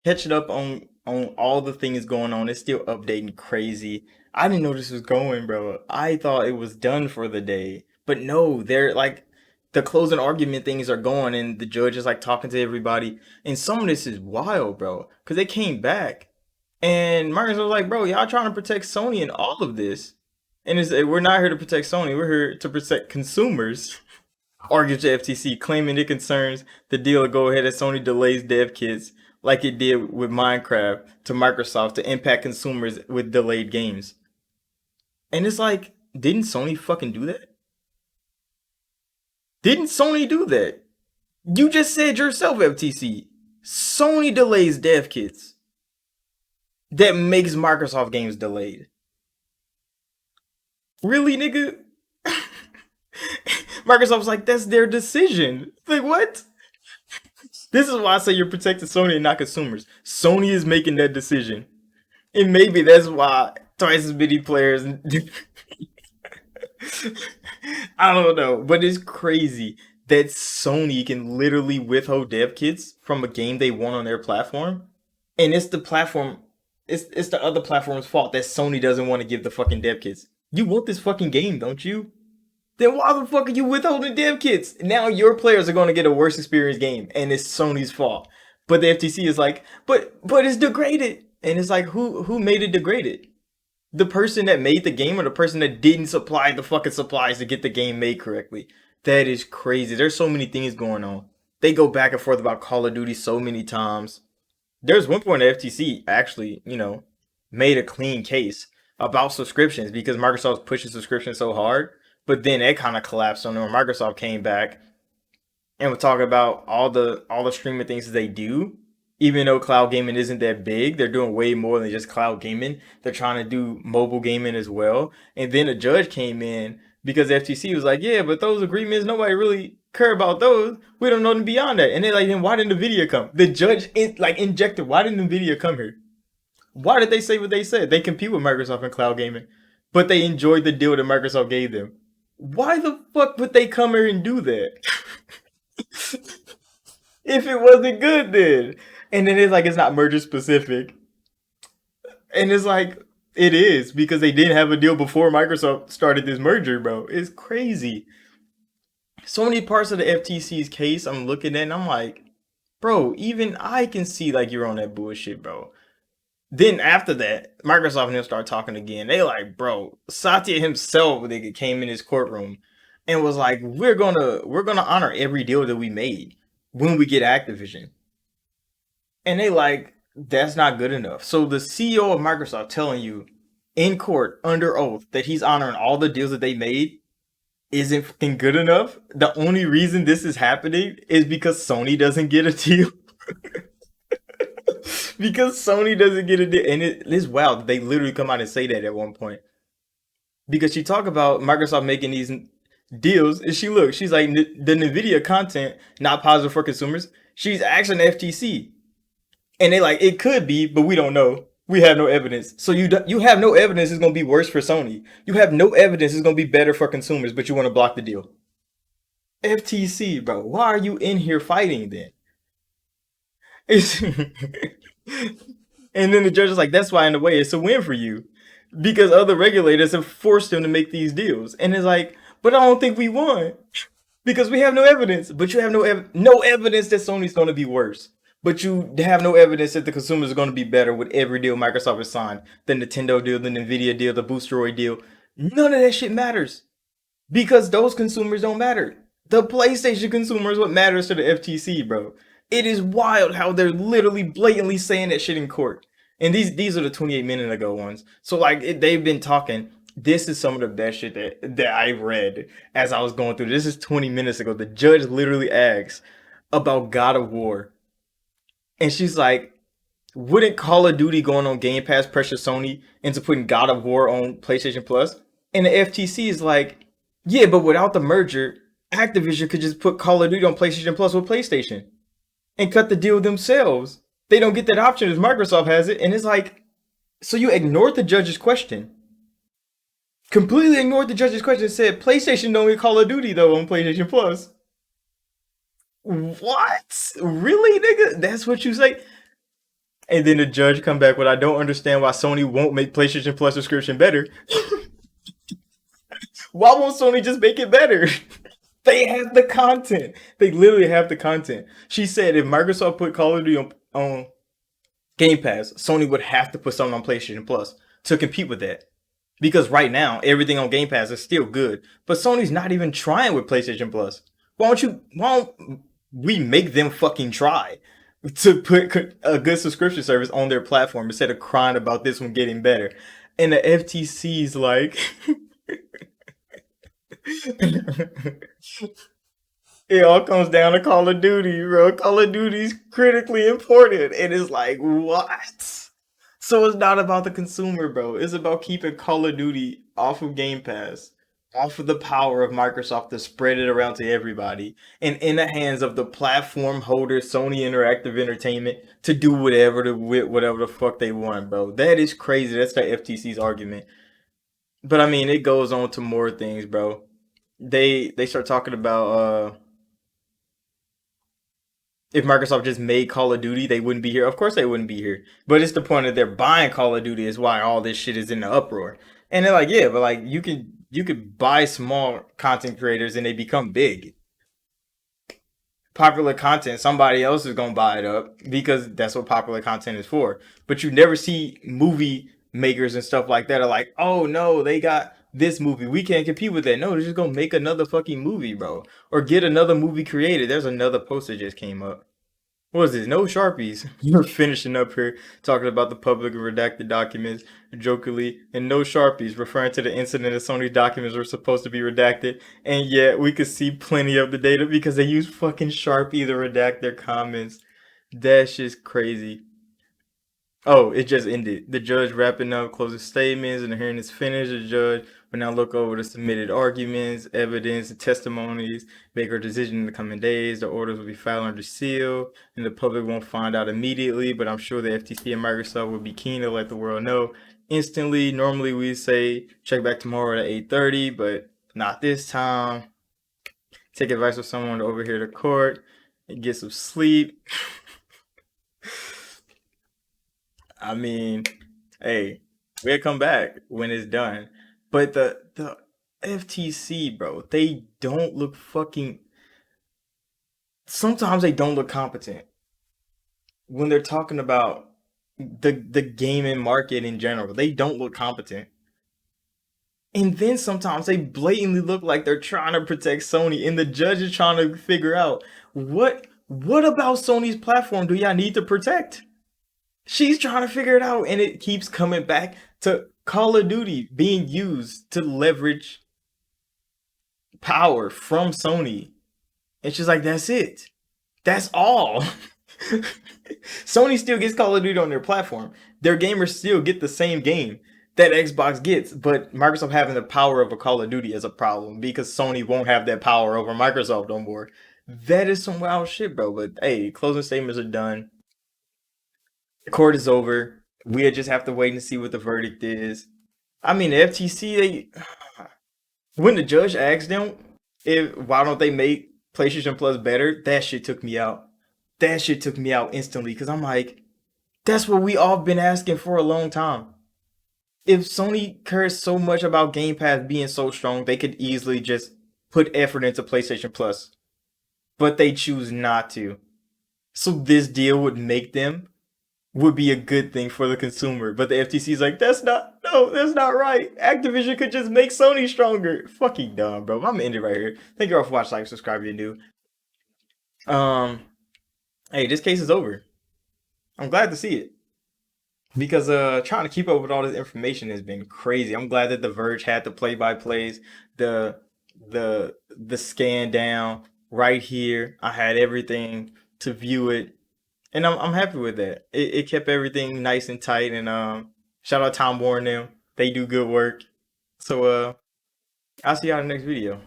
catching up on all the things going on. It's still updating crazy. I didn't know this was going, bro. I thought it was done for the day, but no, they're like the closing argument things are going, and the judge is like talking to everybody. And some of this is wild, bro, because they came back, and Marcus was like, "Bro, y'all trying to protect Sony in all of this." And we're not here to protect Sony. We're here to protect consumers. Argues the FTC, claiming it concerns the deal to go ahead as Sony delays dev kits like it did with Minecraft to Microsoft to impact consumers with delayed games. And it's like, didn't Sony fucking do that? Didn't Sony do that? You just said yourself, FTC. Sony delays dev kits. That makes Microsoft games delayed. Really, nigga? Microsoft's like, that's their decision. Like, what? This is why I say you're protecting Sony and not consumers. Sony is making that decision. And maybe that's why twice as many players. I don't know, but it's crazy that Sony can literally withhold dev kits from a game they want on their platform, and it's the platform, it's the other platform's fault that Sony doesn't want to give the fucking dev kits. You want this fucking game, don't you? Then why the fuck are you withholding dev kits? Now your players are going to get a worse experience game, and it's Sony's fault. But the FTC is like, but it's degraded, and it's like, who made it degraded? The person that made the game or the person that didn't supply the fucking supplies to get the game made correctly? That is crazy. There's so many things going on. They go back and forth about Call of Duty so many times. There's one point the FTC actually, made a clean case about subscriptions because Microsoft's pushing subscriptions so hard. But then it kind of collapsed on them. Microsoft came back and we're talking about all the streaming things that they do. Even though cloud gaming isn't that big, they're doing way more than just cloud gaming. They're trying to do mobile gaming as well. And then a judge came in because the FTC was like, "Yeah, but those agreements, nobody really care about those. We don't know them beyond that." And they're like, "Then why didn't Nvidia come?" The judge injected, "Why didn't Nvidia come here? Why did they say what they said? They compete with Microsoft in cloud gaming, but they enjoyed the deal that Microsoft gave them. Why the fuck would they come here and do that?" If it wasn't good then. And then it's like it's not merger specific. And it's like it is because they didn't have a deal before Microsoft started this merger, bro. It's crazy. So many parts of the FTC's case I'm looking at and I'm like, bro, even I can see like you're on that bullshit, bro. Then after that, Microsoft and them start talking again. They like, bro, Satya himself, nigga, came in his courtroom and was like, we're gonna honor every deal that we made when we get Activision. And they like, that's not good enough. So the CEO of Microsoft telling you in court under oath that he's honoring all the deals that they made isn't fucking good enough. The only reason this is happening is because Sony doesn't get a deal. Because Sony doesn't get a deal. And it is wild. They literally come out and say that at one point. Because she talk about Microsoft making these deals, and she's like the Nvidia content not positive for consumers. She's asking the FTC, and they like it could be, but we don't know. We have no evidence. So you have no evidence it's gonna be worse for Sony. You have no evidence it's gonna be better for consumers, but you want to block the deal. FTC, bro, why are you in here fighting then? It's and then the judge is like, that's why in a way it's a win for you. Because other regulators have forced them to make these deals. And it's like, but I don't think we won. Because we have no evidence. But you have no evidence that Sony's gonna be worse. But you have no evidence that the consumers are gonna be better with every deal Microsoft has signed. The Nintendo deal, the Nvidia deal, the Boosteroid deal. None of that shit matters. Because those consumers don't matter. The PlayStation consumer is what matters to the FTC, bro. It is wild how they're literally blatantly saying that shit in court. And these are the 28 minute ago ones. So like they've been talking. This is some of the best shit that I read as I was going through. This is 20 minutes ago. The judge literally asks about God of War. And she's like, wouldn't Call of Duty going on Game Pass pressure Sony into putting God of War on PlayStation Plus? And the FTC is like, yeah, but without the merger, Activision could just put Call of Duty on PlayStation Plus with PlayStation and cut the deal themselves. They don't get that option as Microsoft has it. And it's like, so you ignored the judge's question. Completely ignored the judge's question and said PlayStation don't get Call of Duty though on PlayStation Plus. What? Really, nigga? That's what you say? And then the judge come back with, I don't understand why Sony won't make PlayStation Plus subscription better. Why won't Sony just make it better? They have the content. They literally have the content. She said if Microsoft put Call of Duty on Game Pass, Sony would have to put something on PlayStation Plus to compete with that. Because right now, everything on Game Pass is still good. But Sony's not even trying with PlayStation Plus. Why don't we make them fucking try to put a good subscription service on their platform instead of crying about this one getting better? And the FTC's like, it all comes down to Call of Duty, bro. Call of Duty's critically important. And it's like, what? So it's not about the consumer, bro. It's about keeping Call of Duty off of Game Pass, off of the power of Microsoft to spread it around to everybody, and in the hands of the platform holder, Sony Interactive Entertainment, to do whatever the fuck they want, bro. That is crazy. That's the FTC's argument. But I mean, it goes on to more things, bro. They start talking about if Microsoft just made Call of Duty, they wouldn't be here. Of course, they wouldn't be here. But it's the point that they're buying Call of Duty is why all this shit is in the uproar. And they're like, yeah, but like you could buy small content creators and they become big. Popular content, somebody else is gonna buy it up because that's what popular content is for. But you never see movie makers and stuff like that are like, oh no, they got this movie. We can't compete with that. No, they're just gonna make another fucking movie, bro. Or get another movie created. There's another post that just came up. What was this? No Sharpies. You're finishing up here talking about the public and redacted documents jokingly, and no Sharpies, referring to the incident that Sony's documents were supposed to be redacted, and yet we could see plenty of the data because they use fucking Sharpie to redact their comments. That's just crazy. Oh, it just ended. The judge wrapping up closing statements and the hearing is finished. The judge will now look over the submitted arguments, evidence, and testimonies, make her decision in the coming days. The orders will be filed under seal, and the public won't find out immediately, but I'm sure the FTC and Microsoft will be keen to let the world know instantly. Normally we say check back tomorrow at 8:30, but not this time. Take advice from someone to overhear the court and get some sleep. I mean, hey, we'll come back when it's done. But the FTC, bro, they don't look fucking. Sometimes they don't look competent when they're talking about the gaming market in general. They don't look competent. And then sometimes they blatantly look like they're trying to protect Sony, and the judge is trying to figure out what about Sony's platform do y'all need to protect? She's trying to figure it out, and it keeps coming back to Call of Duty being used to leverage power from Sony. And she's like, that's it. That's all. Sony still gets Call of Duty on their platform. Their gamers still get the same game that Xbox gets, but Microsoft having the power of a Call of Duty is a problem because Sony won't have that power over Microsoft no more. That is some wild shit, bro. But hey, closing statements are done. The court is over. We just have to wait and see what the verdict is. I mean, the FTC, when the judge asked them if why don't they make PlayStation Plus better, that shit took me out. That shit took me out instantly because I'm like, that's what we all been asking for a long time. If Sony cares so much about Game Pass being so strong, they could easily just put effort into PlayStation Plus, but they choose not to. So this deal would make them would be a good thing for the consumer. But the FTC is like, that's not, no, that's not right. Activision could just make Sony stronger. Fucking dumb, bro. I'm gonna end it right here. Thank you all for watching, like, subscribe if you're new. Um, hey, this case is over. I'm glad to see it because trying to keep up with all this information has been crazy. I'm glad that The Verge had the play-by-plays, the the scan down right here. I had everything to view it, and I'm happy with that. It kept everything nice and tight, and shout out Tom Warren them. They do good work. So I'll see y'all in the next video.